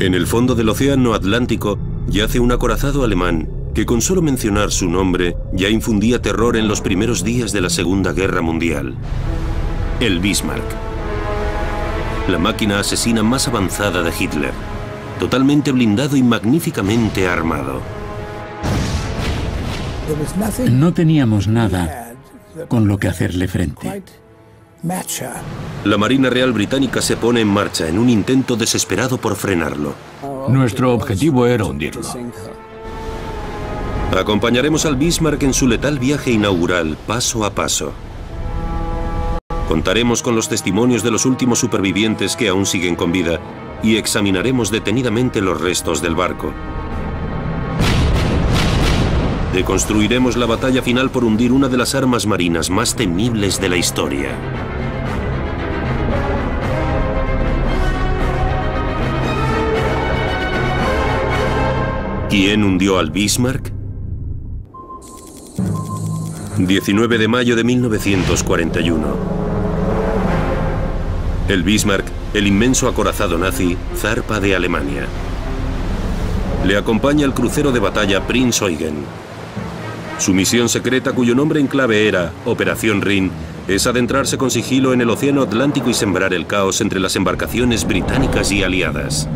En el fondo del océano Atlántico yace un acorazado alemán que con solo mencionar su nombre ya infundía terror en los primeros días de la Segunda Guerra Mundial. El Bismarck. La máquina asesina más avanzada de Hitler, totalmente blindado y magníficamente armado. No teníamos nada con lo que hacerle frente. La Marina Real Británica se pone en marcha en un intento desesperado por frenarlo. Nuestro objetivo era hundirlo. Acompañaremos al Bismarck en su letal viaje inaugural, paso a paso. Contaremos con los testimonios de los últimos supervivientes que aún siguen con vida y examinaremos detenidamente los restos del barco. Deconstruiremos la batalla final por hundir una de las armas marinas más temibles de la historia. ¿Quién hundió al Bismarck? 19 de mayo de 1941. El Bismarck, el inmenso acorazado nazi, zarpa de Alemania. Le acompaña el crucero de batalla Prinz Eugen. Su misión secreta, cuyo nombre en clave era Operación Rhin, es adentrarse con sigilo en el Océano Atlántico y sembrar el caos entre las embarcaciones británicas y aliadas.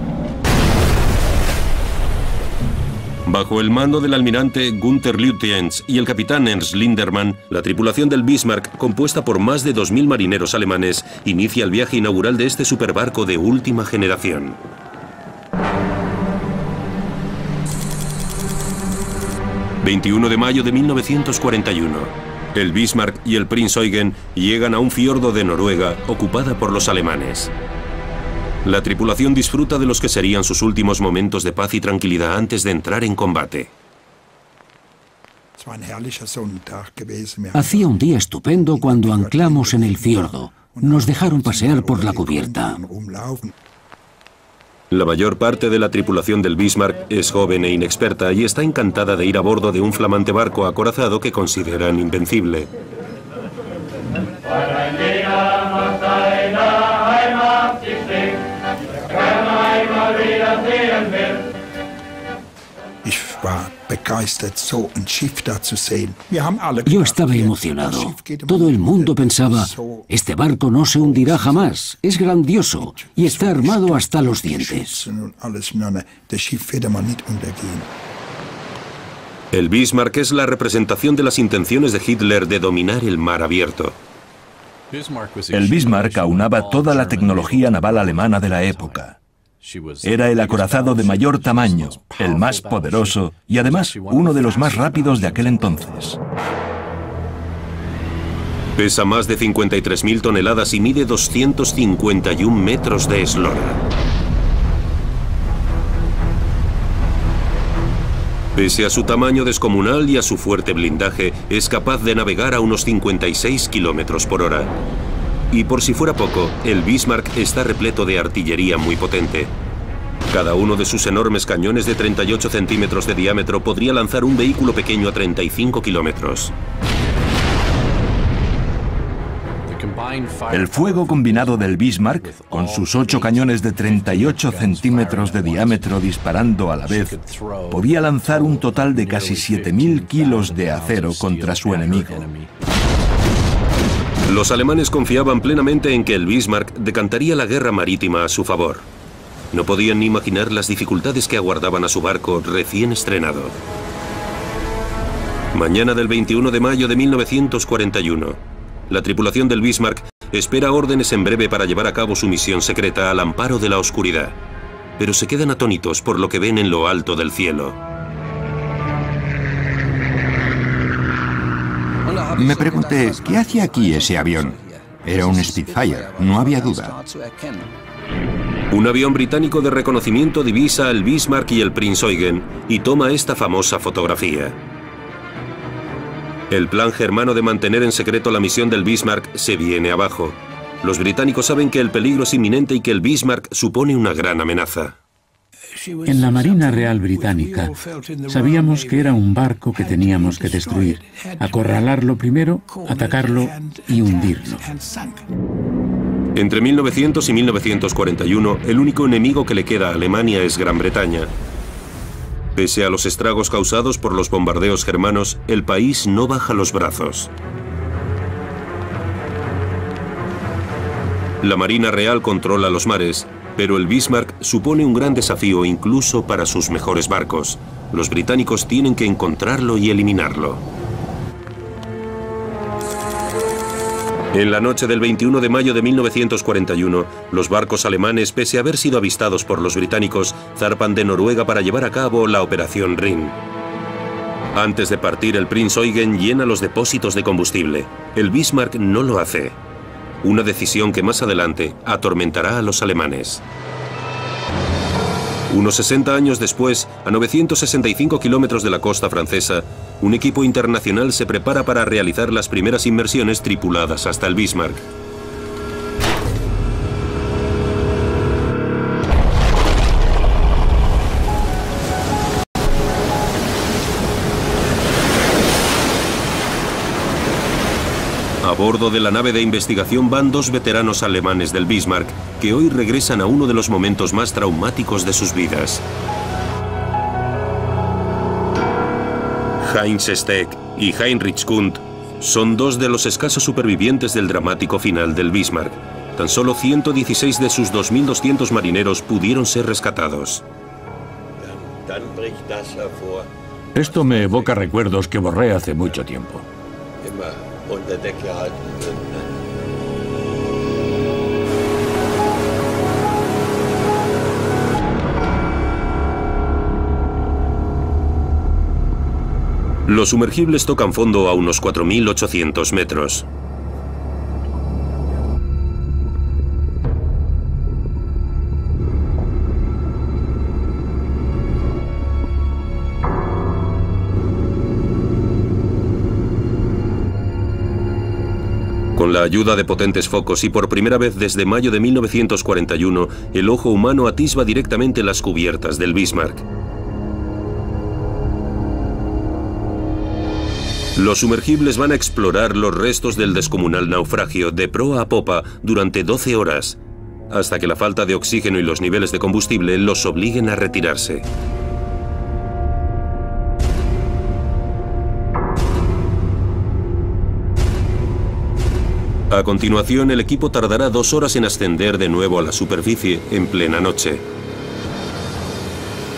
Bajo el mando del almirante Gunther Lütjens y el capitán Ernst Lindermann, la tripulación del Bismarck, compuesta por más de 2000 marineros alemanes, inicia el viaje inaugural de este superbarco de última generación. ...21 de mayo de 1941... el Bismarck y el Prinz Eugen llegan a un fiordo de Noruega ocupada por los alemanes. La tripulación disfruta de los que serían sus últimos momentos de paz y tranquilidad antes de entrar en combate. Hacía un día estupendo cuando anclamos en el fiordo. Nos dejaron pasear por la cubierta. La mayor parte de la tripulación del Bismarck es joven e inexperta y está encantada de ir a bordo de un flamante barco acorazado que consideran invencible. Yo estaba emocionado. Todo el mundo pensaba, este barco no se hundirá jamás, es grandioso y está armado hasta los dientes. El Bismarck es la representación de las intenciones de Hitler de dominar el mar abierto. El Bismarck aunaba toda la tecnología naval alemana de la época. Era el acorazado de mayor tamaño, el más poderoso y además uno de los más rápidos de aquel entonces. Pesa más de 53.000 toneladas y mide 251 metros de eslora. Pese a su tamaño descomunal y a su fuerte blindaje, es capaz de navegar a unos 56 kilómetros por hora. Y por si fuera poco, el Bismarck está repleto de artillería muy potente. Cada uno de sus enormes cañones de 38 centímetros de diámetro podría lanzar un vehículo pequeño a 35 kilómetros. El fuego combinado del Bismarck, con sus 8 cañones de 38 centímetros de diámetro disparando a la vez, podía lanzar un total de casi 7.000 kilos de acero contra su enemigo. Los alemanes confiaban plenamente en que el Bismarck decantaría la guerra marítima a su favor. No podían ni imaginar las dificultades que aguardaban a su barco recién estrenado. Mañana del 21 de mayo de 1941, la tripulación del Bismarck espera órdenes en breve para llevar a cabo su misión secreta al amparo de la oscuridad. Pero se quedan atónitos por lo que ven en lo alto del cielo. Me pregunté, ¿qué hacía aquí ese avión? Era un Spitfire, no había duda. Un avión británico de reconocimiento divisa al Bismarck y el Prinz Eugen y toma esta famosa fotografía. El plan germano de mantener en secreto la misión del Bismarck se viene abajo. Los británicos saben que el peligro es inminente y que el Bismarck supone una gran amenaza. En la Marina Real Británica sabíamos que era un barco que teníamos que destruir, acorralarlo primero, atacarlo y hundirlo. Entre 1900 y 1941, el único enemigo que le queda a Alemania es Gran Bretaña. Pese a los estragos causados por los bombardeos germanos, el país no baja los brazos. La Marina Real controla los mares, pero el Bismarck supone un gran desafío incluso para sus mejores barcos. Los británicos tienen que encontrarlo y eliminarlo. En la noche del 21 de mayo de 1941, los barcos alemanes, pese a haber sido avistados por los británicos, zarpan de Noruega para llevar a cabo la Operación Rin. Antes de partir, el Prinz Eugen llena los depósitos de combustible. El Bismarck no lo hace. Una decisión que más adelante atormentará a los alemanes. Unos 60 años después, a 965 kilómetros de la costa francesa, un equipo internacional se prepara para realizar las primeras inmersiones tripuladas hasta el Bismarck. A bordo de la nave de investigación van dos veteranos alemanes del Bismarck, que hoy regresan a uno de los momentos más traumáticos de sus vidas. Heinz Steg y Heinrich Kundt son dos de los escasos supervivientes del dramático final del Bismarck. Tan solo 116 de sus 2.200 marineros pudieron ser rescatados. Esto me evoca recuerdos que borré hace mucho tiempo. Los sumergibles tocan fondo a unos 4.800 metros. Con la ayuda de potentes focos y por primera vez desde mayo de 1941, el ojo humano atisba directamente las cubiertas del Bismarck. Los sumergibles van a explorar los restos del descomunal naufragio de proa a popa durante 12 horas, hasta que la falta de oxígeno y los niveles de combustible los obliguen a retirarse. A continuación, el equipo tardará 2 horas en ascender de nuevo a la superficie en plena noche.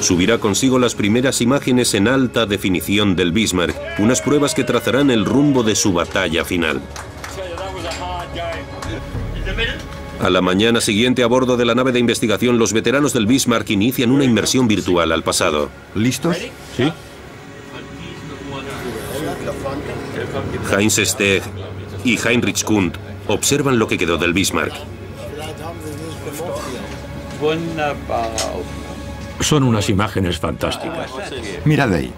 Subirá consigo las primeras imágenes en alta definición del Bismarck, unas pruebas que trazarán el rumbo de su batalla final. A la mañana siguiente, a bordo de la nave de investigación, los veteranos del Bismarck inician una inmersión virtual al pasado. ¿Listos? ¿Sí? Heinz Steg y Heinrich Kundt observan lo que quedó del Bismarck. Son unas imágenes fantásticas. Mirad ahí.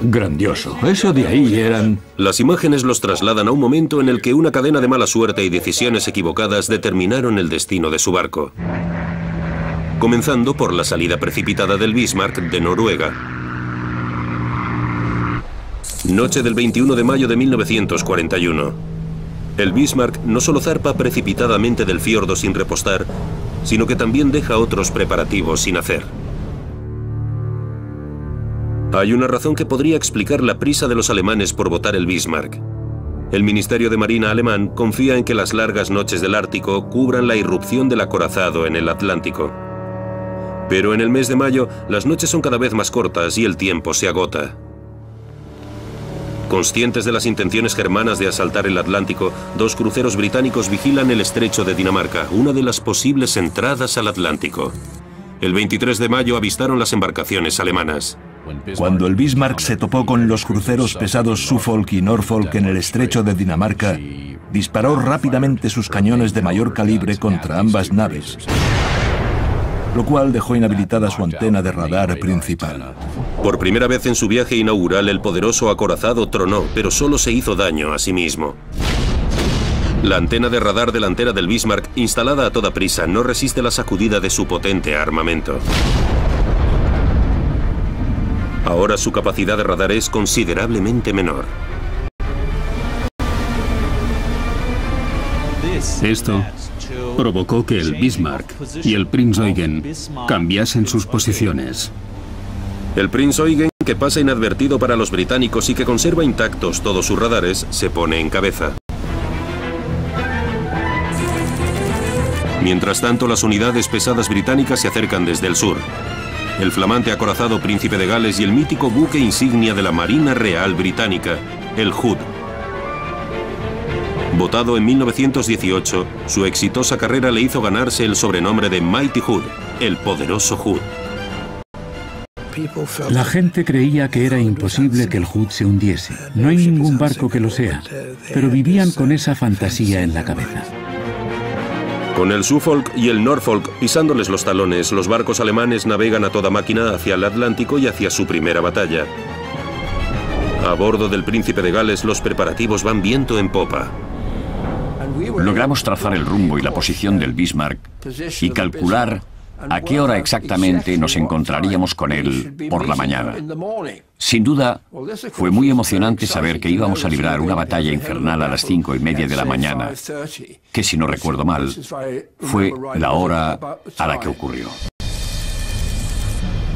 Grandioso. Eso de ahí eran... Las imágenes los trasladan a un momento en el que una cadena de mala suerte y decisiones equivocadas determinaron el destino de su barco. Comenzando por la salida precipitada del Bismarck de Noruega. Noche del 21 de mayo de 1941. El Bismarck no solo zarpa precipitadamente del fiordo sin repostar, sino que también deja otros preparativos sin hacer. Hay una razón que podría explicar la prisa de los alemanes por botar el Bismarck. El Ministerio de Marina alemán confía en que las largas noches del Ártico cubran la irrupción del acorazado en el Atlántico. Pero en el mes de mayo, las noches son cada vez más cortas y el tiempo se agota. Conscientes de las intenciones germanas de asaltar el Atlántico, dos cruceros británicos vigilan el estrecho de Dinamarca, una de las posibles entradas al Atlántico. El 23 de mayo avistaron las embarcaciones alemanas. Cuando el Bismarck se topó con los cruceros pesados Suffolk y Norfolk en el estrecho de Dinamarca, disparó rápidamente sus cañones de mayor calibre contra ambas naves, lo cual dejó inhabilitada su antena de radar principal. Por primera vez en su viaje inaugural, el poderoso acorazado tronó, pero solo se hizo daño a sí mismo. La antena de radar delantera del Bismarck, instalada a toda prisa, no resiste la sacudida de su potente armamento. Ahora su capacidad de radar es considerablemente menor. Esto provocó que el Bismarck y el Prinz Eugen cambiasen sus posiciones. El Prinz Eugen, que pasa inadvertido para los británicos y que conserva intactos todos sus radares, se pone en cabeza. Mientras tanto, las unidades pesadas británicas se acercan desde el sur. El flamante acorazado Príncipe de Gales y el mítico buque insignia de la Marina Real Británica, el Hood. Votado en 1918, su exitosa carrera le hizo ganarse el sobrenombre de Mighty Hood, el poderoso Hood. La gente creía que era imposible que el Hood se hundiese. No hay ningún barco que lo sea, pero vivían con esa fantasía en la cabeza. Con el Suffolk y el Norfolk pisándoles los talones, los barcos alemanes navegan a toda máquina hacia el Atlántico y hacia su primera batalla. A bordo del Príncipe de Gales, los preparativos van viento en popa. Logramos trazar el rumbo y la posición del Bismarck y calcular a qué hora exactamente nos encontraríamos con él por la mañana. Sin duda, fue muy emocionante saber que íbamos a librar una batalla infernal a las 5:30 de la mañana, que si no recuerdo mal, fue la hora a la que ocurrió.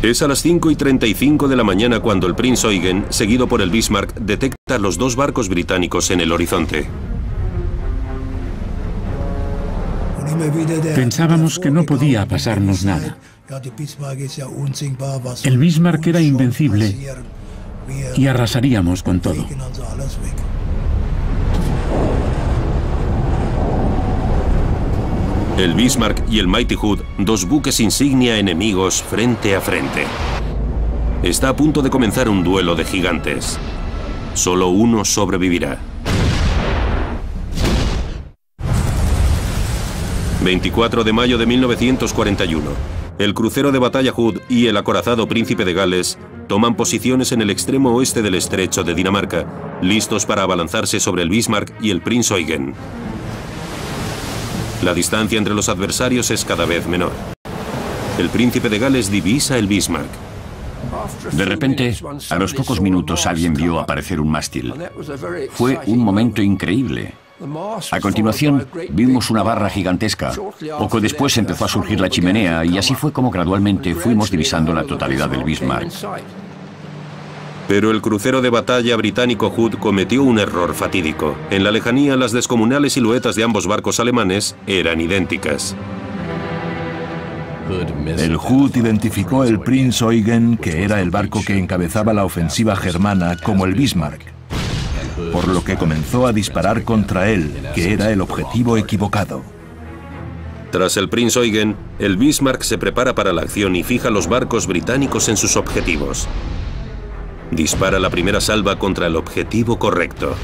Es a las 5:35 de la mañana cuando el Prinz Eugen, seguido por el Bismarck, detecta los dos barcos británicos en el horizonte. Pensábamos que no podía pasarnos nada. El Bismarck era invencible y arrasaríamos con todo. El Bismarck y el Mighty Hood, dos buques insignia enemigos frente a frente. Está a punto de comenzar un duelo de gigantes. Solo uno sobrevivirá. 24 de mayo de 1941. El crucero de batalla Hood y el acorazado Príncipe de Gales toman posiciones en el extremo oeste del estrecho de Dinamarca, listos para abalanzarse sobre el Bismarck y el Prinz Eugen. La distancia entre los adversarios es cada vez menor. El Príncipe de Gales divisa el Bismarck. De repente, a los pocos minutos alguien vio aparecer un mástil. Fue un momento increíble. A continuación, vimos una barra gigantesca. Poco después empezó a surgir la chimenea y así fue como gradualmente fuimos divisando la totalidad del Bismarck. Pero el crucero de batalla británico Hood cometió un error fatídico. En la lejanía, las descomunales siluetas de ambos barcos alemanes eran idénticas. El Hood identificó el Prinz Eugen, que era el barco que encabezaba la ofensiva germana, como el Bismarck, por lo que comenzó a disparar contra él, que era el objetivo equivocado. Tras el Prinz Eugen, el Bismarck se prepara para la acción y fija los barcos británicos en sus objetivos. Dispara la primera salva contra el objetivo correcto.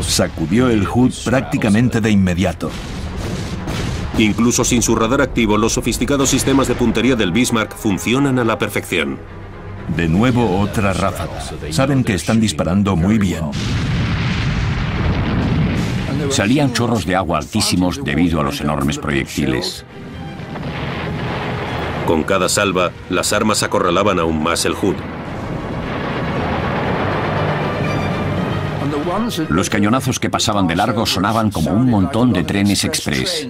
Sacudió el Hood prácticamente de inmediato. Incluso sin su radar activo, los sofisticados sistemas de puntería del Bismarck funcionan a la perfección. De nuevo otra ráfaga. Saben que están disparando muy bien. Salían chorros de agua altísimos debido a los enormes proyectiles. Con cada salva, las armas acorralaban aún más el Hood. Los cañonazos que pasaban de largo sonaban como un montón de trenes express.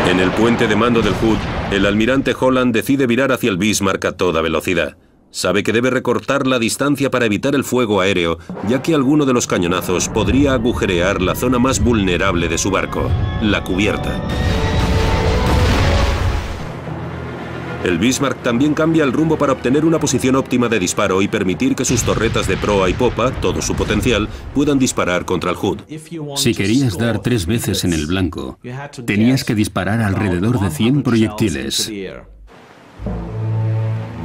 En el puente de mando del Hood, el almirante Holland decide virar hacia el Bismarck a toda velocidad. Sabe que debe recortar la distancia para evitar el fuego aéreo, ya que alguno de los cañonazos podría agujerear la zona más vulnerable de su barco, la cubierta. El Bismarck también cambia el rumbo para obtener una posición óptima de disparo y permitir que sus torretas de proa y popa, todo su potencial, puedan disparar contra el Hood. Si querías dar 3 veces en el blanco, tenías que disparar alrededor de 100 proyectiles.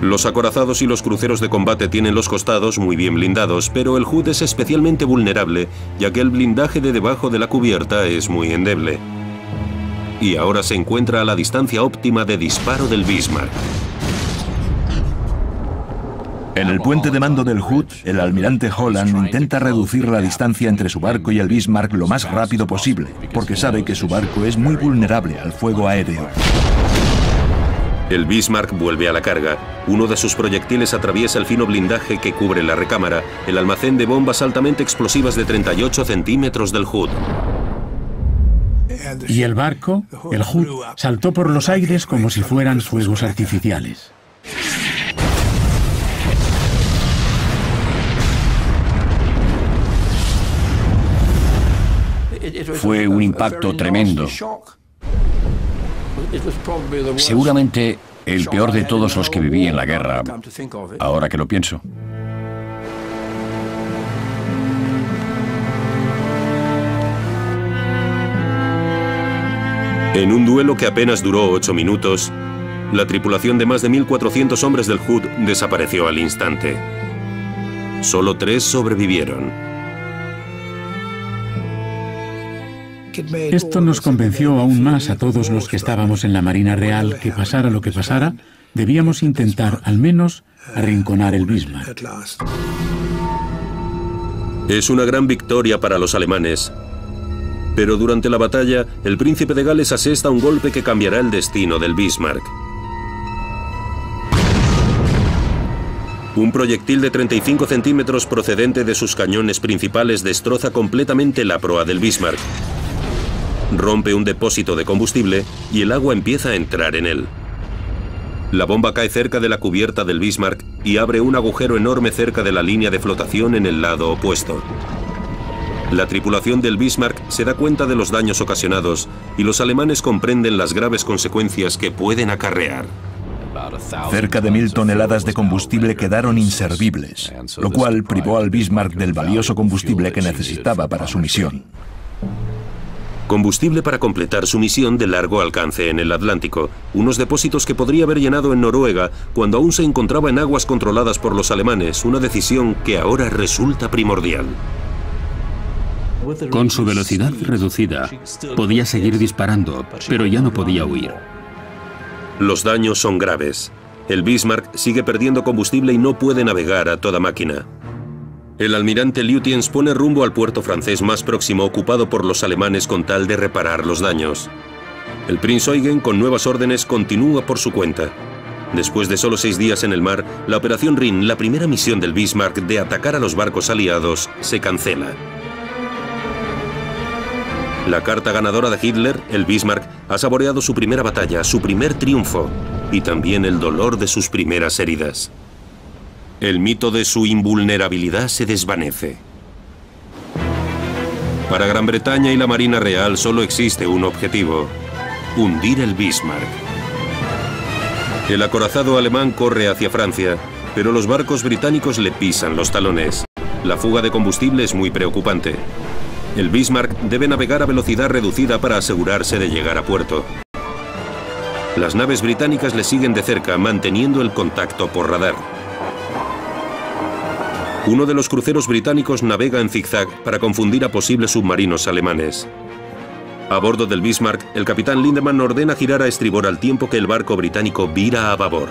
Los acorazados y los cruceros de combate tienen los costados muy bien blindados, pero el Hood es especialmente vulnerable, ya que el blindaje de debajo de la cubierta es muy endeble. Y ahora se encuentra a la distancia óptima de disparo del Bismarck. En el puente de mando del Hood, el almirante Holland intenta reducir la distancia entre su barco y el Bismarck lo más rápido posible, porque sabe que su barco es muy vulnerable al fuego aéreo. El Bismarck vuelve a la carga. Uno de sus proyectiles atraviesa el fino blindaje que cubre la recámara, el almacén de bombas altamente explosivas de 38 centímetros del Hood. Y el barco, el Hood, saltó por los aires como si fueran fuegos artificiales. Fue un impacto tremendo. Seguramente el peor de todos los que viví en la guerra, ahora que lo pienso. En un duelo que apenas duró 8 minutos, la tripulación de más de 1.400 hombres del Hood desapareció al instante. Solo 3 sobrevivieron. Esto nos convenció aún más a todos los que estábamos en la Marina Real que, pasara lo que pasara, debíamos intentar, al menos, arrinconar el Bismarck. Es una gran victoria para los alemanes. Pero durante la batalla, el príncipe de Gales asesta un golpe que cambiará el destino del Bismarck. Un proyectil de 35 centímetros procedente de sus cañones principales destroza completamente la proa del Bismarck. Rompe un depósito de combustible y el agua empieza a entrar en él. La bomba cae cerca de la cubierta del Bismarck y abre un agujero enorme cerca de la línea de flotación en el lado opuesto. La tripulación del Bismarck se da cuenta de los daños ocasionados y los alemanes comprenden las graves consecuencias que pueden acarrear. Cerca de 1.000 toneladas de combustible quedaron inservibles, lo cual privó al Bismarck del valioso combustible que necesitaba para su misión. Combustible para completar su misión de largo alcance en el Atlántico, unos depósitos que podría haber llenado en Noruega cuando aún se encontraba en aguas controladas por los alemanes, una decisión que ahora resulta primordial. Con su velocidad reducida, podía seguir disparando, pero ya no podía huir. Los daños son graves. El Bismarck sigue perdiendo combustible y no puede navegar a toda máquina. El almirante Lutyens pone rumbo al puerto francés más próximo ocupado por los alemanes con tal de reparar los daños. El Prinz Eugen, con nuevas órdenes, continúa por su cuenta. Después de solo 6 días en el mar, la Operación Rhin, la primera misión del Bismarck de atacar a los barcos aliados, se cancela. La carta ganadora de Hitler, el Bismarck, ha saboreado su primera batalla, su primer triunfo, y también el dolor de sus primeras heridas. El mito de su invulnerabilidad se desvanece. Para Gran Bretaña y la Marina Real solo existe un objetivo: hundir el Bismarck. El acorazado alemán corre hacia Francia, pero los barcos británicos le pisan los talones. La fuga de combustible es muy preocupante. El Bismarck debe navegar a velocidad reducida para asegurarse de llegar a puerto. Las naves británicas le siguen de cerca, manteniendo el contacto por radar. Uno de los cruceros británicos navega en zigzag para confundir a posibles submarinos alemanes. A bordo del Bismarck, el capitán Lindemann ordena girar a estribor al tiempo que el barco británico vira a babor.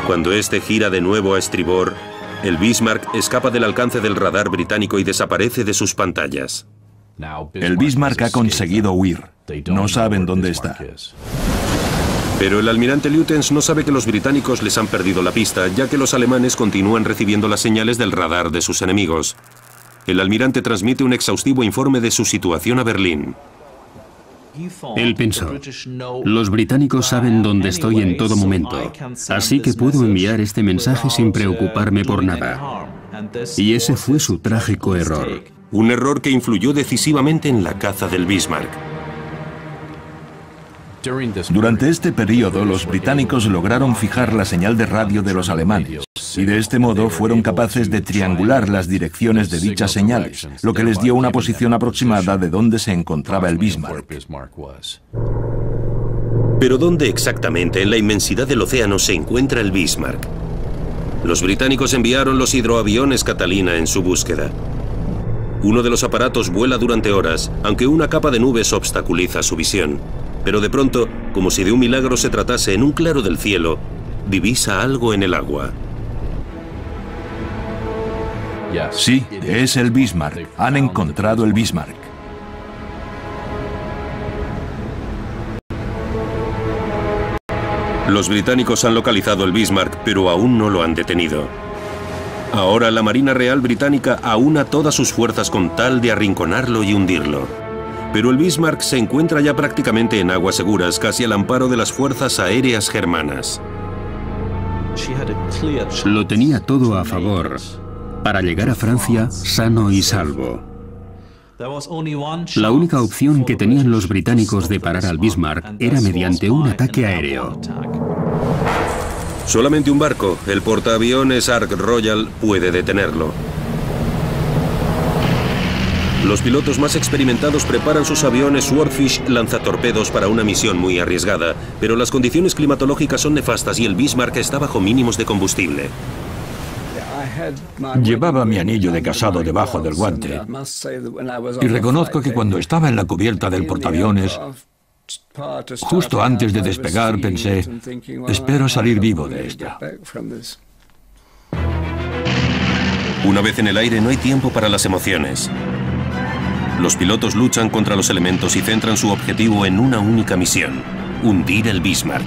Cuando este gira de nuevo a estribor, el Bismarck escapa del alcance del radar británico y desaparece de sus pantallas. El Bismarck ha conseguido huir. No saben dónde está. Pero el almirante Lutyens no sabe que los británicos les han perdido la pista, ya que los alemanes continúan recibiendo las señales del radar de sus enemigos. El almirante transmite un exhaustivo informe de su situación a Berlín. Él pensó: los británicos saben dónde estoy en todo momento, así que puedo enviar este mensaje sin preocuparme por nada. Y ese fue su trágico error. Un error que influyó decisivamente en la caza del Bismarck. Durante este periodo, los británicos lograron fijar la señal de radio de los alemanes, y de este modo fueron capaces de triangular las direcciones de dichas señales, lo que les dio una posición aproximada de dónde se encontraba el Bismarck. Pero ¿dónde exactamente en la inmensidad del océano se encuentra el Bismarck? Los británicos enviaron los hidroaviones Catalina en su búsqueda. Uno de los aparatos vuela durante horas, aunque una capa de nubes obstaculiza su visión. Pero de pronto, como si de un milagro se tratase, en un claro del cielo, divisa algo en el agua. Sí, es el Bismarck. Han encontrado el Bismarck. Los británicos han localizado el Bismarck, pero aún no lo han detenido. Ahora la Marina Real Británica aúna todas sus fuerzas con tal de arrinconarlo y hundirlo. Pero el Bismarck se encuentra ya prácticamente en aguas seguras, casi al amparo de las fuerzas aéreas germanas. Lo tenía todo a favor para llegar a Francia sano y salvo. La única opción que tenían los británicos de parar al Bismarck era mediante un ataque aéreo. Solamente un barco, el portaaviones Ark Royal, puede detenerlo. Los pilotos más experimentados preparan sus aviones Swordfish lanzatorpedos para una misión muy arriesgada, pero las condiciones climatológicas son nefastas y el Bismarck está bajo mínimos de combustible. Llevaba mi anillo de casado debajo del guante y reconozco que cuando estaba en la cubierta del portaaviones, justo antes de despegar, pensé, espero salir vivo de esta. Una vez en el aire no hay tiempo para las emociones. Los pilotos luchan contra los elementos y centran su objetivo en una única misión: hundir el Bismarck.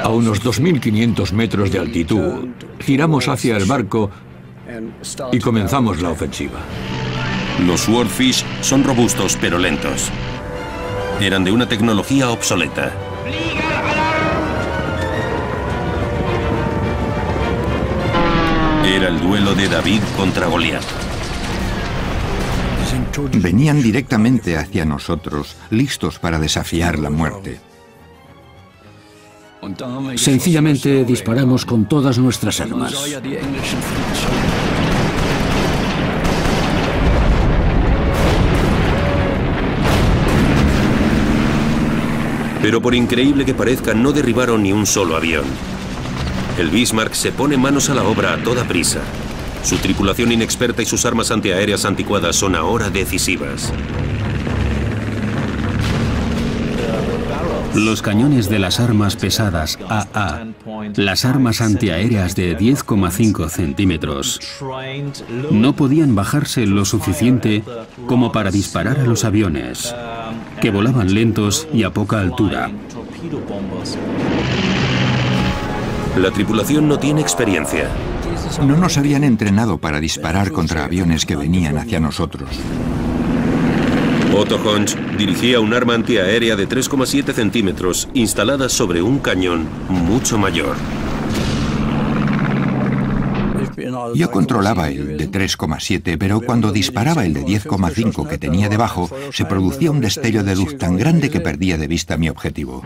A unos 2.500 metros de altitud, giramos hacia el barco y comenzamos la ofensiva. Los Swordfish son robustos pero lentos. Eran de una tecnología obsoleta. Era el duelo de David contra Goliat. Venían directamente hacia nosotros, listos para desafiar la muerte. Sencillamente disparamos con todas nuestras armas. Pero por increíble que parezca, no derribaron ni un solo avión. El Bismarck se pone manos a la obra a toda prisa. Su tripulación inexperta y sus armas antiaéreas anticuadas son ahora decisivas. Los cañones de las armas pesadas AA, las armas antiaéreas de 10,5 centímetros, no podían bajarse lo suficiente como para disparar a los aviones, que volaban lentos y a poca altura. La tripulación no tiene experiencia. No nos habían entrenado para disparar contra aviones que venían hacia nosotros. Otto Honch dirigía un arma antiaérea de 3,7 centímetros instalada sobre un cañón mucho mayor. Yo controlaba el de 3,7, pero cuando disparaba el de 10,5 que tenía debajo, se producía un destello de luz tan grande que perdía de vista mi objetivo.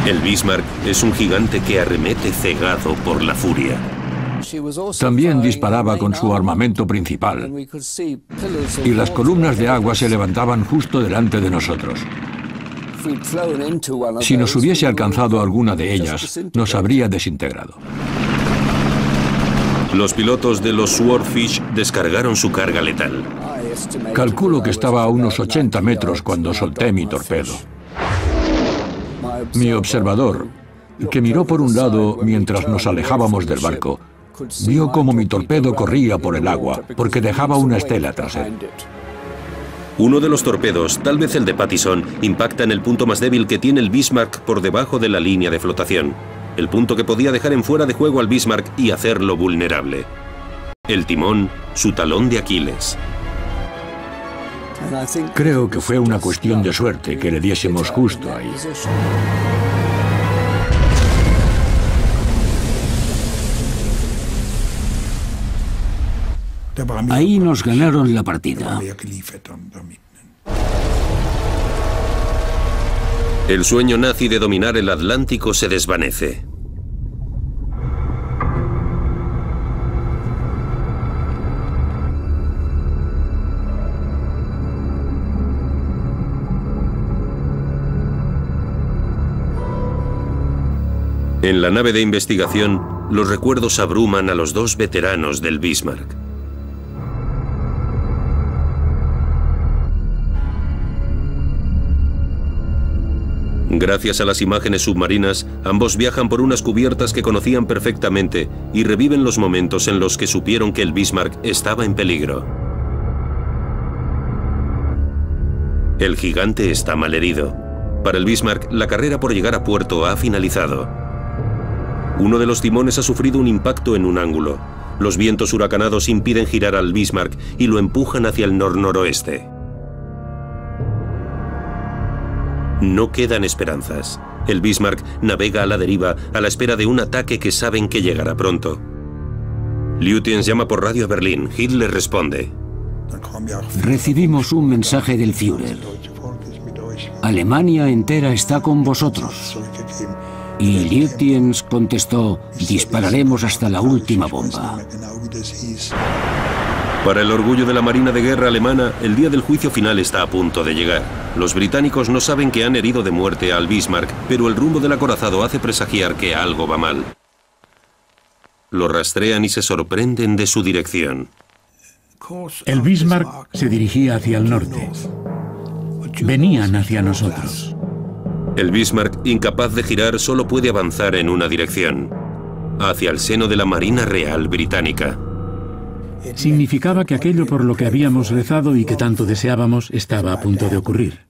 El Bismarck es un gigante que arremete cegado por la furia. También disparaba con su armamento principal y las columnas de agua se levantaban justo delante de nosotros. Si nos hubiese alcanzado alguna de ellas, nos habría desintegrado. Los pilotos de los Swordfish descargaron su carga letal. Calculo que estaba a unos 80 metros cuando solté mi torpedo. Mi observador, que miró por un lado mientras nos alejábamos del barco, vio cómo mi torpedo corría por el agua, porque dejaba una estela tras él. Uno de los torpedos, tal vez el de Pattison, impacta en el punto más débil que tiene el Bismarck por debajo de la línea de flotación. El punto que podía dejar en fuera de juego al Bismarck y hacerlo vulnerable. El timón, su talón de Aquiles. Creo que fue una cuestión de suerte que le diésemos justo ahí. Ahí nos ganaron la partida. El sueño nazi de dominar el Atlántico se desvanece. En la nave de investigación, los recuerdos abruman a los dos veteranos del Bismarck. Gracias a las imágenes submarinas, ambos viajan por unas cubiertas que conocían perfectamente y reviven los momentos en los que supieron que el Bismarck estaba en peligro. El gigante está malherido. Para el Bismarck, la carrera por llegar a puerto ha finalizado. Uno de los timones ha sufrido un impacto en un ángulo. Los vientos huracanados impiden girar al Bismarck y lo empujan hacia el nor-noroeste. No quedan esperanzas. El Bismarck navega a la deriva a la espera de un ataque que saben que llegará pronto. Lutyens llama por radio a Berlín. Hitler responde. Recibimos un mensaje del Führer. Alemania entera está con vosotros. Y Lutyens contestó, dispararemos hasta la última bomba. Para el orgullo de la Marina de Guerra alemana, el día del juicio final está a punto de llegar. Los británicos no saben que han herido de muerte al Bismarck, pero el rumbo del acorazado hace presagiar que algo va mal. Lo rastrean y se sorprenden de su dirección. El Bismarck se dirigía hacia el norte. Venían hacia nosotros. El Bismarck, incapaz de girar, solo puede avanzar en una dirección, hacia el seno de la Marina Real Británica. Significaba que aquello por lo que habíamos rezado y que tanto deseábamos estaba a punto de ocurrir.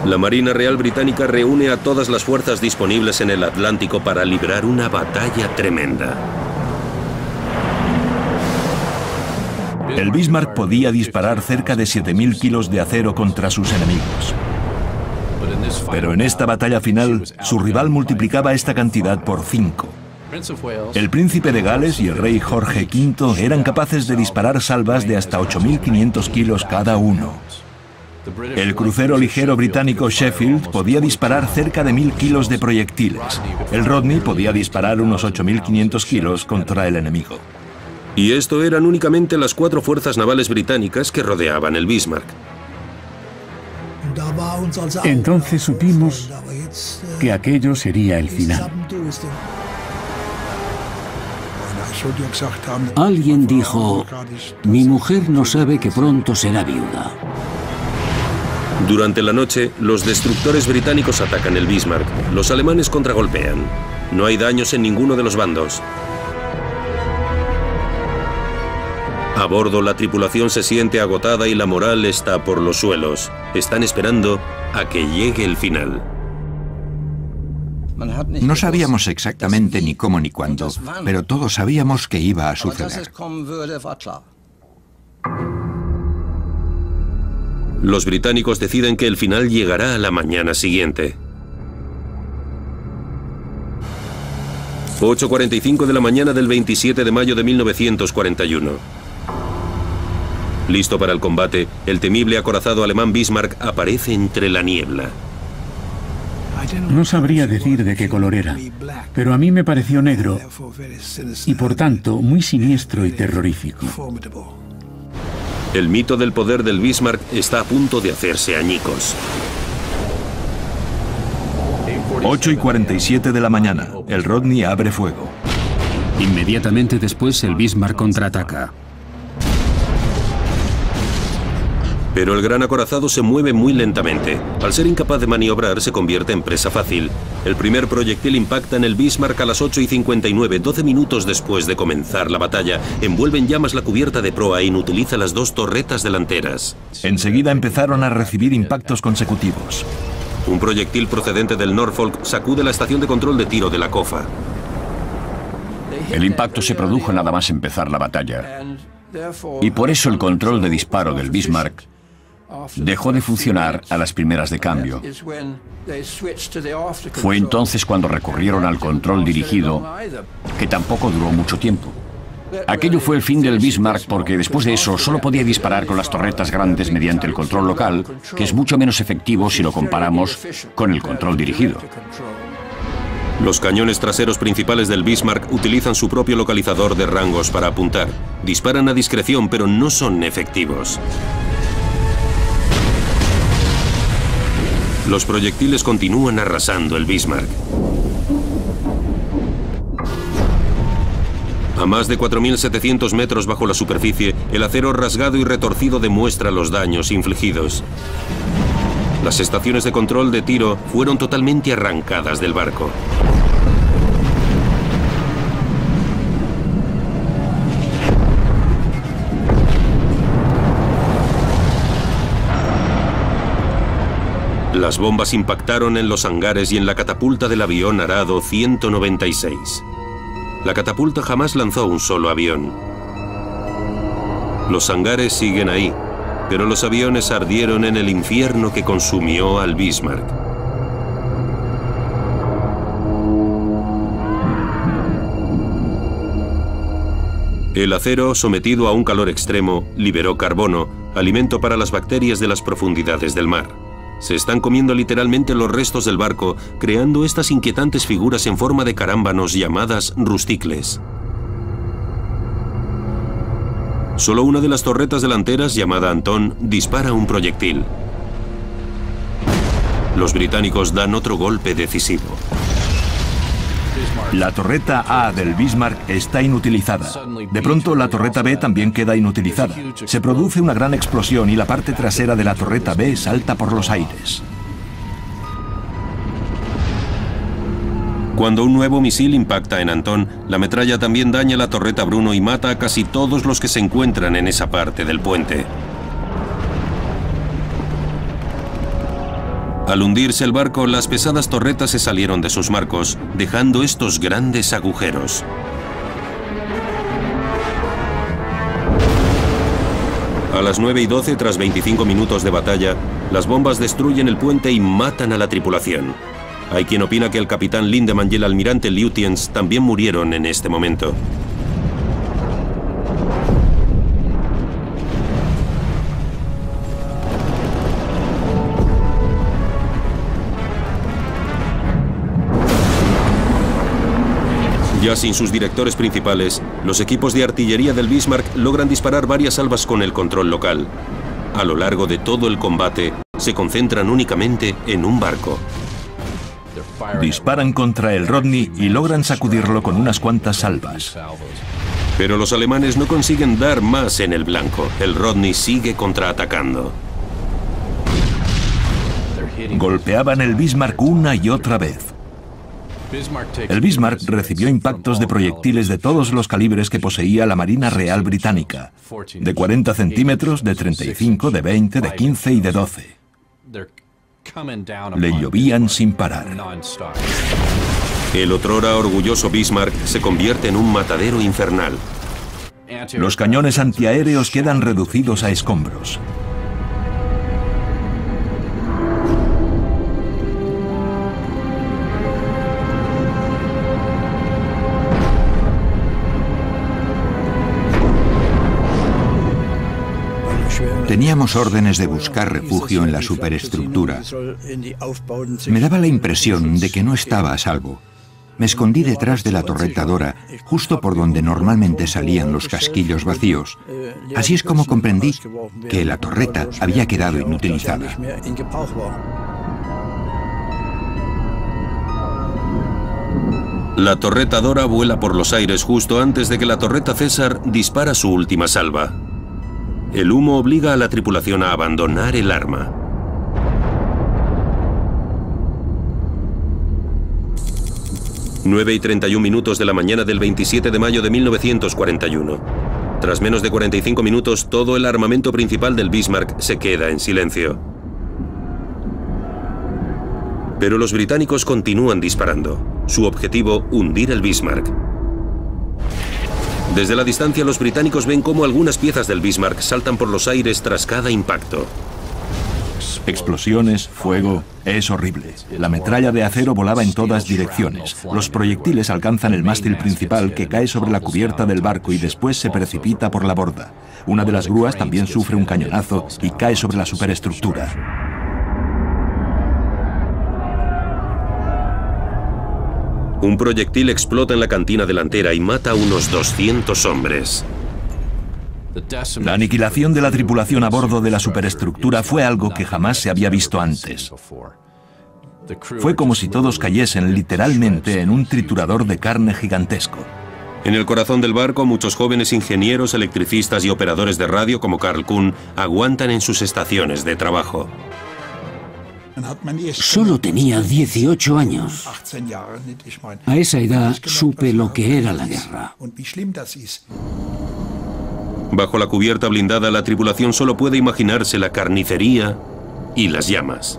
La Marina Real Británica reúne a todas las fuerzas disponibles en el Atlántico para librar una batalla tremenda. El Bismarck podía disparar cerca de 7.000 kilos de acero contra sus enemigos. Pero en esta batalla final, su rival multiplicaba esta cantidad por 5. El príncipe de Gales y el rey Jorge V eran capaces de disparar salvas de hasta 8.500 kilos cada uno. El crucero ligero británico Sheffield podía disparar cerca de 1.000 kilos de proyectiles. El Rodney podía disparar unos 8.500 kilos contra el enemigo. Y esto eran únicamente las 4 fuerzas navales británicas que rodeaban el Bismarck. Entonces supimos que aquello sería el final. Alguien dijo, mi mujer no sabe que pronto será viuda. Durante la noche, los destructores británicos atacan el Bismarck. Los alemanes contragolpean. No hay daños en ninguno de los bandos. A bordo, la tripulación se siente agotada y la moral está por los suelos. Están esperando a que llegue el final. No sabíamos exactamente ni cómo ni cuándo, pero todos sabíamos que iba a suceder. Los británicos deciden que el final llegará a la mañana siguiente. 8:45 de la mañana del 27 de mayo de 1941. Listo para el combate, el temible acorazado alemán Bismarck aparece entre la niebla. No sabría decir de qué color era, pero a mí me pareció negro y por tanto muy siniestro y terrorífico. El mito del poder del Bismarck está a punto de hacerse añicos. 8:47 de la mañana. El Rodney abre fuego. Inmediatamente después, el Bismarck contraataca. Pero el gran acorazado se mueve muy lentamente. Al ser incapaz de maniobrar, se convierte en presa fácil. El primer proyectil impacta en el Bismarck a las 8:59, 12 minutos después de comenzar la batalla. Envuelve en llamas la cubierta de proa e inutiliza las 2 torretas delanteras. Enseguida empezaron a recibir impactos consecutivos. Un proyectil procedente del Norfolk sacude la estación de control de tiro de la cofa. El impacto se produjo nada más empezar la batalla. Y por eso el control de disparo del Bismarck dejó de funcionar a las primeras de cambio. Fue entonces cuando recurrieron al control dirigido, que tampoco duró mucho tiempo. Aquello fue el fin del Bismarck porque después de eso solo podía disparar con las torretas grandes mediante el control local, que es mucho menos efectivo si lo comparamos con el control dirigido. Los cañones traseros principales del Bismarck utilizan su propio localizador de rangos para apuntar. Disparan a discreción, pero no son efectivos. Los proyectiles continúan arrasando el Bismarck. A más de 4.700 metros bajo la superficie, el acero rasgado y retorcido demuestra los daños infligidos. Las estaciones de control de tiro fueron totalmente arrancadas del barco. Las bombas impactaron en los hangares y en la catapulta del avión Arado 196. La catapulta jamás lanzó un solo avión. Los hangares siguen ahí, pero los aviones ardieron en el infierno que consumió al Bismarck. El acero, sometido a un calor extremo, liberó carbono, alimento para las bacterias de las profundidades del mar. Se están comiendo literalmente los restos del barco, creando estas inquietantes figuras en forma de carámbanos llamadas rusticles. Solo una de las torretas delanteras, llamada Anton, dispara un proyectil. Los británicos dan otro golpe decisivo. La torreta A del Bismarck está inutilizada. De pronto la torreta B también queda inutilizada. Se produce una gran explosión y la parte trasera de la torreta B salta por los aires. Cuando un nuevo misil impacta en Anton, la metralla también daña la torreta Bruno y mata a casi todos los que se encuentran en esa parte del puente. Al hundirse el barco, las pesadas torretas se salieron de sus marcos, dejando estos grandes agujeros. A las 9:12, tras 25 minutos de batalla, las bombas destruyen el puente y matan a la tripulación. Hay quien opina que el capitán Lindemann y el almirante Lutyens también murieron en este momento. Ya sin sus directores principales, los equipos de artillería del Bismarck logran disparar varias salvas con el control local. A lo largo de todo el combate, se concentran únicamente en un barco. Disparan contra el Rodney y logran sacudirlo con unas cuantas salvas. Pero los alemanes no consiguen dar más en el blanco. El Rodney sigue contraatacando. Golpeaban el Bismarck una y otra vez. El Bismarck recibió impactos de proyectiles de todos los calibres que poseía la Marina Real Británica, de 40 centímetros, de 35, de 20, de 15 y de 12. Le llovían sin parar. El otrora orgulloso Bismarck se convierte en un matadero infernal. Los cañones antiaéreos quedan reducidos a escombros. Teníamos órdenes de buscar refugio en la superestructura. Me daba la impresión de que no estaba a salvo. Me escondí detrás de la torreta Dora, justo por donde normalmente salían los casquillos vacíos. Así es como comprendí que la torreta había quedado inutilizada. La torreta Dora vuela por los aires justo antes de que la torreta César dispara su última salva. El humo obliga a la tripulación a abandonar el arma. (9:31 de la mañana del 27 de mayo de 1941. Tras menos de 45 minutos, todo el armamento principal del Bismarck se queda en silencio. Pero los británicos continúan disparando. Su objetivo, hundir el Bismarck. Desde la distancia, los británicos ven cómo algunas piezas del Bismarck saltan por los aires tras cada impacto. Explosiones, fuego, es horrible. La metralla de acero volaba en todas direcciones. Los proyectiles alcanzan el mástil principal, que cae sobre la cubierta del barco y después se precipita por la borda. Una de las grúas también sufre un cañonazo y cae sobre la superestructura. Un proyectil explota en la cantina delantera y mata a unos 200 hombres. La aniquilación de la tripulación a bordo de la superestructura fue algo que jamás se había visto antes. Fue como si todos cayesen literalmente en un triturador de carne gigantesco. En el corazón del barco, muchos jóvenes ingenieros, electricistas y operadores de radio como Carl Kuhn aguantan en sus estaciones de trabajo. Solo tenía 18 años. A esa edad supe lo que era la guerra. Bajo la cubierta blindada, la tripulación solo puede imaginarse la carnicería y las llamas.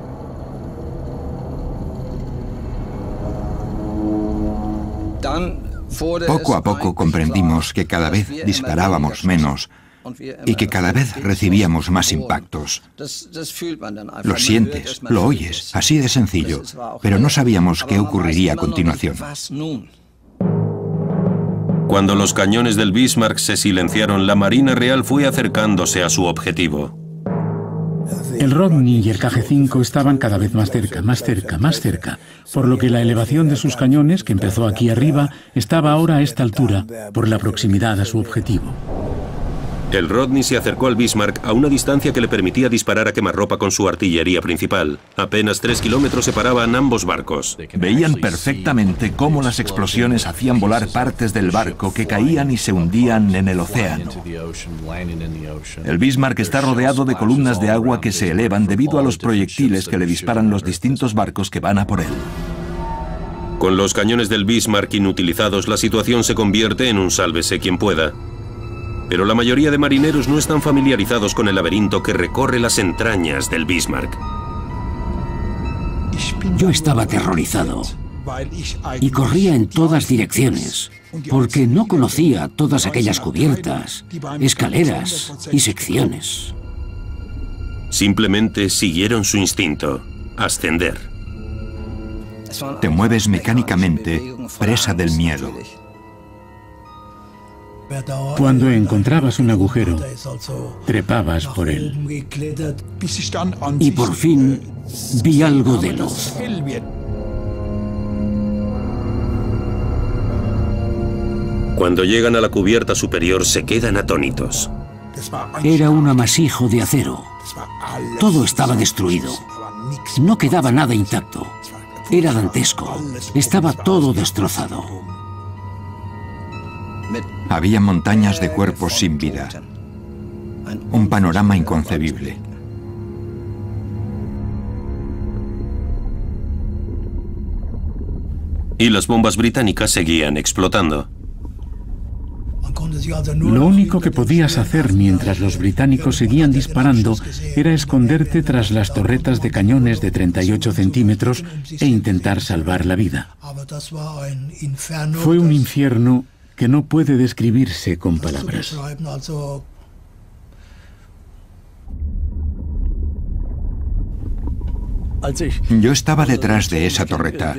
Poco a poco comprendimos que cada vez disparábamos menos y que cada vez recibíamos más impactos. Lo sientes, lo oyes, así de sencillo, pero no sabíamos qué ocurriría a continuación. Cuando los cañones del Bismarck se silenciaron, la Marina Real fue acercándose a su objetivo. El Rodney y el KG-5 estaban cada vez más cerca, más cerca, más cerca, por lo que la elevación de sus cañones, que empezó aquí arriba, estaba ahora a esta altura, por la proximidad a su objetivo. El Rodney se acercó al Bismarck a una distancia que le permitía disparar a quemarropa con su artillería principal. Apenas 3 kilómetros separaban ambos barcos. Veían perfectamente cómo las explosiones hacían volar partes del barco que caían y se hundían en el océano. El Bismarck está rodeado de columnas de agua que se elevan debido a los proyectiles que le disparan los distintos barcos que van a por él. Con los cañones del Bismarck inutilizados, la situación se convierte en un sálvese quien pueda. Pero la mayoría de marineros no están familiarizados con el laberinto que recorre las entrañas del Bismarck. Yo estaba aterrorizado y corría en todas direcciones, porque no conocía todas aquellas cubiertas, escaleras y secciones. Simplemente siguieron su instinto: ascender. Te mueves mecánicamente, presa del miedo. Cuando encontrabas un agujero, trepabas por él. Y por fin vi algo de luz. Cuando llegan a la cubierta superior, se quedan atónitos. Era un amasijo de acero. Todo estaba destruido. No quedaba nada intacto. Era dantesco. Estaba todo destrozado. Había montañas de cuerpos sin vida. Un panorama inconcebible. Y las bombas británicas seguían explotando. Lo único que podías hacer mientras los británicos seguían disparando era esconderte tras las torretas de cañones de 38 centímetros e intentar salvar la vida. Fue un infierno que no puede describirse con palabras. Yo estaba detrás de esa torreta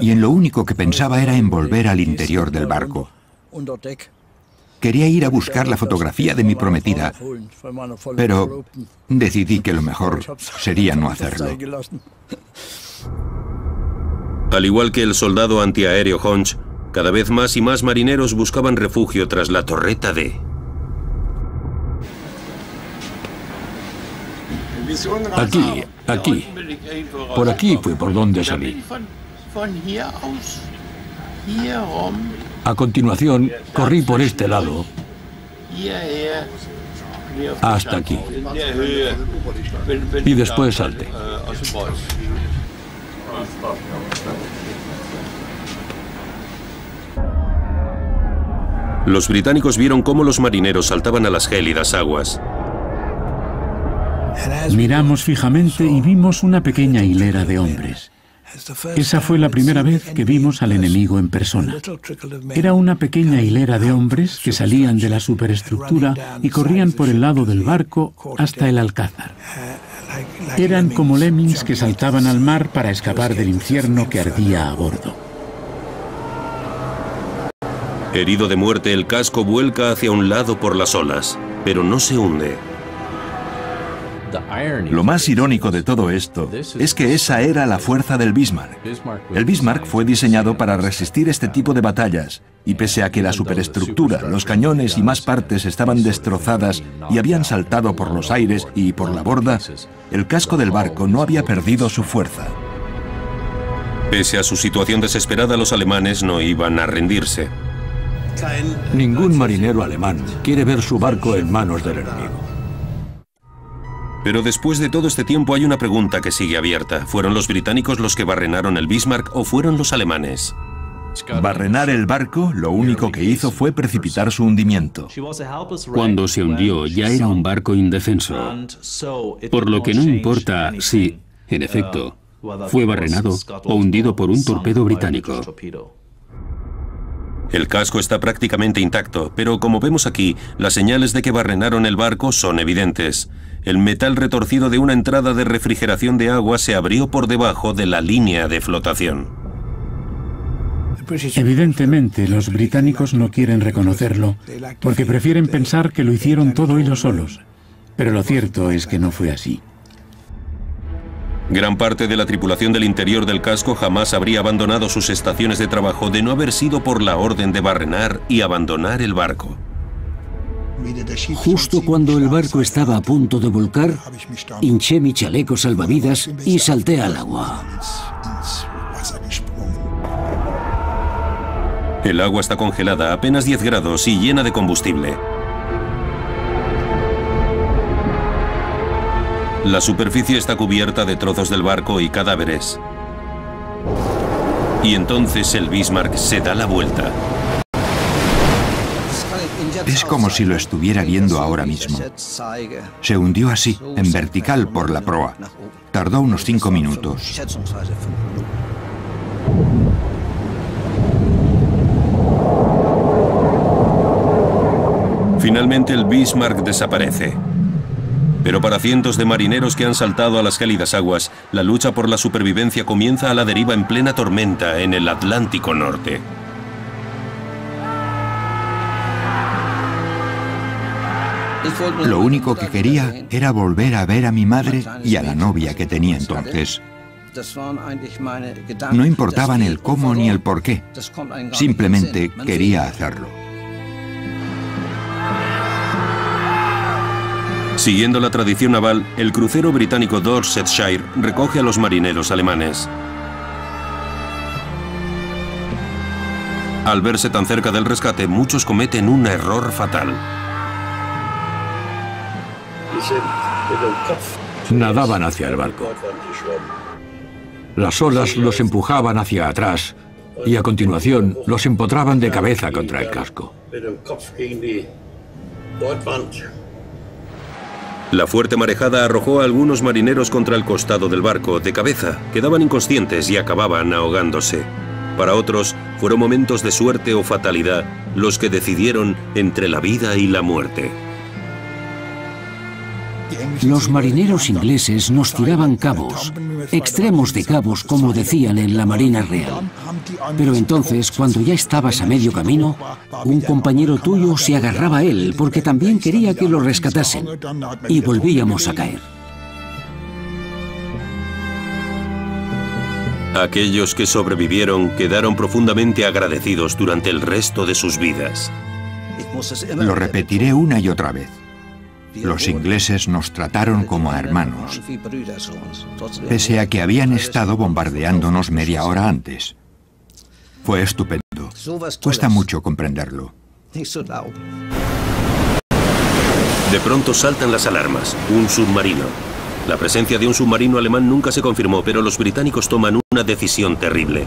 y en lo único que pensaba era en volver al interior del barco. Quería ir a buscar la fotografía de mi prometida, pero decidí que lo mejor sería no hacerlo. Al igual que el soldado antiaéreo Honch, cada vez más y más marineros buscaban refugio tras la torreta D. Aquí. Por aquí fue por donde salí. A continuación, corrí por este lado hasta aquí. Y después salté. Los británicos vieron cómo los marineros saltaban a las gélidas aguas. Miramos fijamente y vimos una pequeña hilera de hombres. Esa fue la primera vez que vimos al enemigo en persona. Era una pequeña hilera de hombres que salían de la superestructura y corrían por el lado del barco hasta el alcázar. Eran como lemmings que saltaban al mar para escapar del infierno que ardía a bordo. Herido de muerte, el casco vuelca hacia un lado por las olas, pero no se hunde. Lo más irónico de todo esto es que esa era la fuerza del Bismarck. El Bismarck fue diseñado para resistir este tipo de batallas, y pese a que la superestructura, los cañones y más partes estaban destrozadas y habían saltado por los aires y por la borda, el casco del barco no había perdido su fuerza. Pese a su situación desesperada, los alemanes no iban a rendirse. Ningún marinero alemán quiere ver su barco en manos del enemigo. Pero después de todo este tiempo hay una pregunta que sigue abierta. ¿Fueron los británicos los que barrenaron el Bismarck o fueron los alemanes? Barrenar el barco, lo único que hizo fue precipitar su hundimiento. Cuando se hundió ya era un barco indefenso, por lo que no importa si, en efecto, fue barrenado o hundido por un torpedo británico. El casco está prácticamente intacto, pero como vemos aquí, las señales de que barrenaron el barco son evidentes. El metal retorcido de una entrada de refrigeración de agua se abrió por debajo de la línea de flotación. Evidentemente, los británicos no quieren reconocerlo porque prefieren pensar que lo hicieron todo ellos solos. Pero lo cierto es que no fue así. Gran parte de la tripulación del interior del casco jamás habría abandonado sus estaciones de trabajo de no haber sido por la orden de barrenar y abandonar el barco. Justo cuando el barco estaba a punto de volcar, hinché mi chaleco salvavidas y salté al agua. El agua está congelada a apenas 10 grados y llena de combustible. La superficie está cubierta de trozos del barco y cadáveres. Y entonces el Bismarck se da la vuelta. Es como si lo estuviera viendo ahora mismo. Se hundió así, en vertical por la proa. Tardó unos 5 minutos. Finalmente el Bismarck desaparece. Pero para cientos de marineros que han saltado a las gélidas aguas, la lucha por la supervivencia comienza a la deriva en plena tormenta en el Atlántico Norte. Lo único que quería era volver a ver a mi madre y a la novia que tenía entonces. No importaban el cómo ni el por qué. Simplemente quería hacerlo. Siguiendo la tradición naval, el crucero británico Dorsetshire recoge a los marineros alemanes. Al verse tan cerca del rescate, muchos cometen un error fatal. Nadaban hacia el barco. Las olas los empujaban hacia atrás y a continuación los empotraban de cabeza contra el casco. La fuerte marejada arrojó a algunos marineros contra el costado del barco, de cabeza. Quedaban inconscientes y acababan ahogándose. Para otros, fueron momentos de suerte o fatalidad los que decidieron entre la vida y la muerte. Los marineros ingleses nos tiraban cabos, extremos de cabos, como decían en la Marina Real. Pero entonces, cuando ya estabas a medio camino, un compañero tuyo se agarraba a él porque también quería que lo rescatasen. Y volvíamos a caer. Aquellos que sobrevivieron quedaron profundamente agradecidos durante el resto de sus vidas. Lo repetiré una y otra vez. Los ingleses nos trataron como a hermanos, pese a que habían estado bombardeándonos media hora antes. Fue estupendo. Cuesta mucho comprenderlo. De pronto saltan las alarmas. Un submarino. La presencia de un submarino alemán nunca se confirmó, pero los británicos toman una decisión terrible.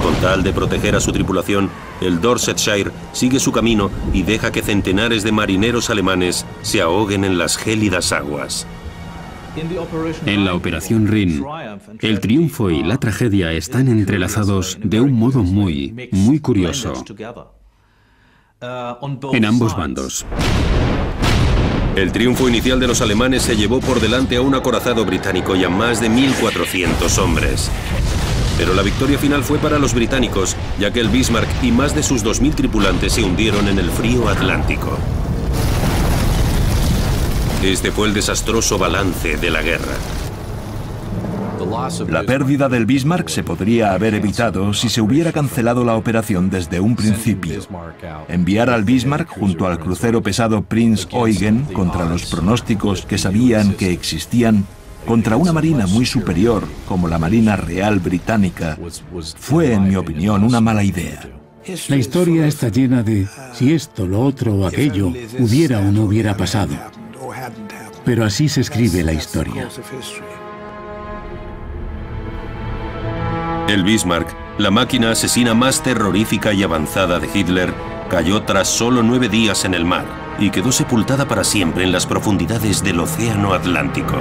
Con tal de proteger a su tripulación, el Dorsetshire sigue su camino y deja que centenares de marineros alemanes se ahoguen en las gélidas aguas. En la Operación Rhin, el triunfo y la tragedia están entrelazados de un modo muy curioso en ambos bandos. El triunfo inicial de los alemanes se llevó por delante a un acorazado británico y a más de 1.400 hombres. Pero la victoria final fue para los británicos, ya que el Bismarck y más de sus 2.000 tripulantes se hundieron en el frío Atlántico. Este fue el desastroso balance de la guerra. La pérdida del Bismarck se podría haber evitado si se hubiera cancelado la operación desde un principio. Enviar al Bismarck junto al crucero pesado Prinz Eugen contra los pronósticos que sabían que existían contra una marina muy superior como la Marina Real Británica fue, en mi opinión, una mala idea. La historia está llena de si esto, lo otro o aquello hubiera o no hubiera pasado. Pero así se escribe la historia. El Bismarck, la máquina asesina más terrorífica y avanzada de Hitler, cayó tras solo 9 días en el mar y quedó sepultada para siempre en las profundidades del Océano Atlántico.